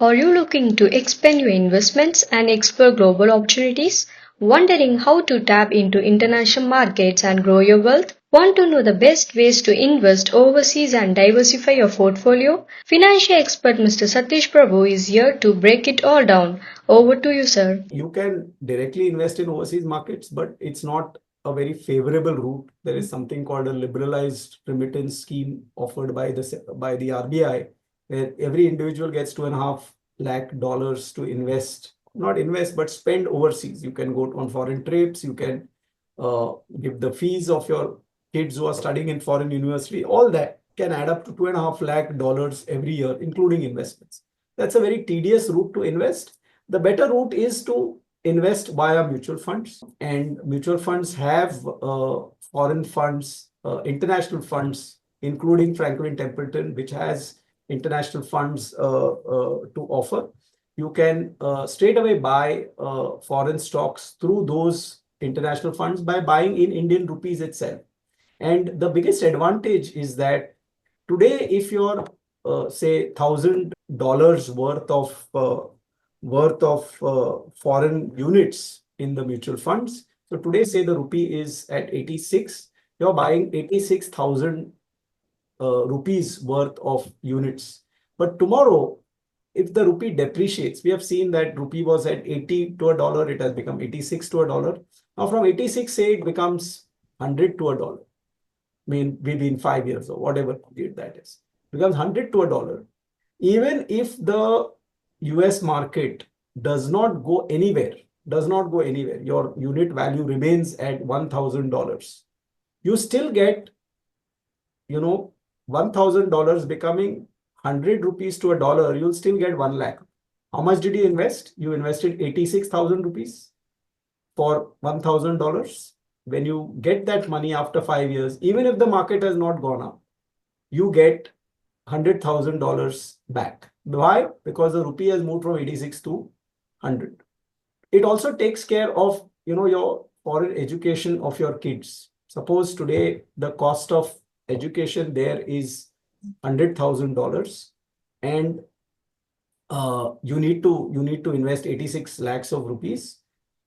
Are you looking to expand your investments and explore global opportunities? Wondering how to tap into international markets and grow your wealth? Want to know the best ways to invest overseas and diversify your portfolio? Financial expert Mr. Satish Prabhu is here to break it all down. Over to you, sir. You can directly invest in overseas markets, but it's not a very favorable route. There is something called a liberalized remittance scheme offered by the RBI, where every individual gets $2.5 lakh to invest, not invest, but spend overseas. You can go on foreign trips, you can give the fees of your kids who are studying in foreign university. All that can add up to $2.5 lakh every year, including investments. That's a very tedious route to invest. The better route is to invest via mutual funds, and mutual funds have foreign funds, international funds, including Franklin Templeton, which has international funds to offer. You can straight away buy foreign stocks through those international funds by buying in Indian rupees itself. And the biggest advantage is that today, if you're say $1,000 worth of foreign units in the mutual funds. So today, say the rupee is at 86, you're buying 86,000 rupees worth of units. But tomorrow, if the rupee depreciates, we have seen that rupee was at 80 to a dollar, it has become 86 to a dollar. Now from 86, say it becomes 100 to a dollar. I mean, within 5 years or whatever period that is, becomes 100 to a dollar. Even if the US market does not go anywhere, your unit value remains at $1,000. You still get, $1,000 becoming 100 rupees to a dollar, you'll still get 1 lakh. How much did you invest? You invested 86,000 rupees for $1,000. When you get that money after 5 years, even if the market has not gone up, you get $100,000 back. Why? Because the rupee has moved from 86 to 100. It also takes care of, your foreign education of your kids. Suppose today the cost of education there is $100,000, and you need to invest 86 lakhs of rupees.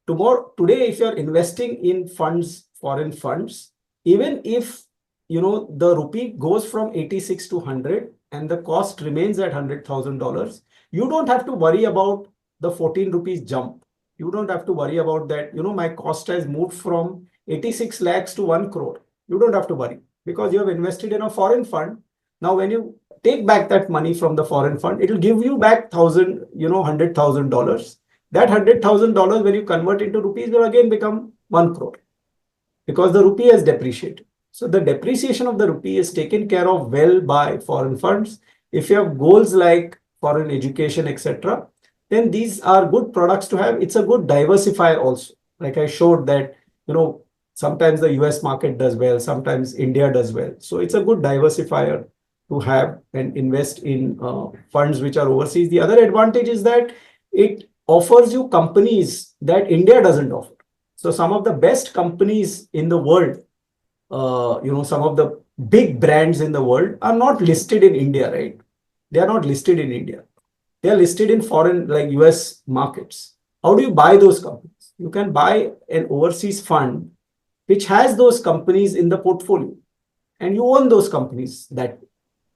Today, if you're investing in funds, foreign funds, even if the rupee goes from 86 to 100 and the cost remains at $100,000, you don't have to worry about the 14 rupees jump. You don't have to worry about that. My cost has moved from 86 lakhs to 1 crore. You don't have to worry because you have invested in a foreign fund. Now, when you take back that money from the foreign fund, it will give you back $100,000. That $100,000, when you convert into rupees, will again become 1 crore because the rupee has depreciated. So the depreciation of the rupee is taken care of well by foreign funds. If you have goals like foreign education, etc., then these are good products to have. It's a good diversifier also. Like I showed that, sometimes the US market does well, sometimes India does well. So it's a good diversifier to have and invest in funds which are overseas. The other advantage is that it offers you companies that India doesn't offer. So some of the best companies in the world, some of the big brands in the world are not listed in India, right? They are not listed in India. They are listed in foreign, like US markets. How do you buy those companies? You can buy an overseas fund which has those companies in the portfolio, and you own those companies that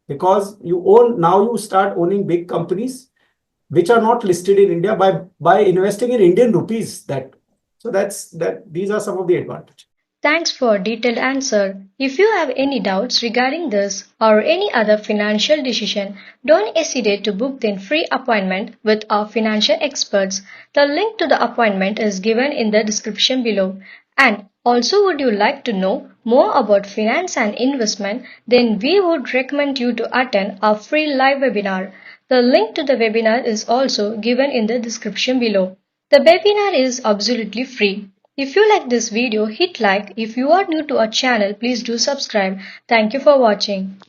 because now you start owning big companies which are not listed in India by investing in Indian rupees. These are some of the advantages. Thanks for a detailed answer. If you have any doubts regarding this or any other financial decision, don't hesitate to book the free appointment with our financial experts. The link to the appointment is given in the description below. And also, would you like to know more about finance and investment? Then we would recommend you to attend our free live webinar. The link to the webinar is also given in the description below. The webinar is absolutely free. If you like this video, hit like. If you are new to our channel, please do subscribe. Thank you for watching.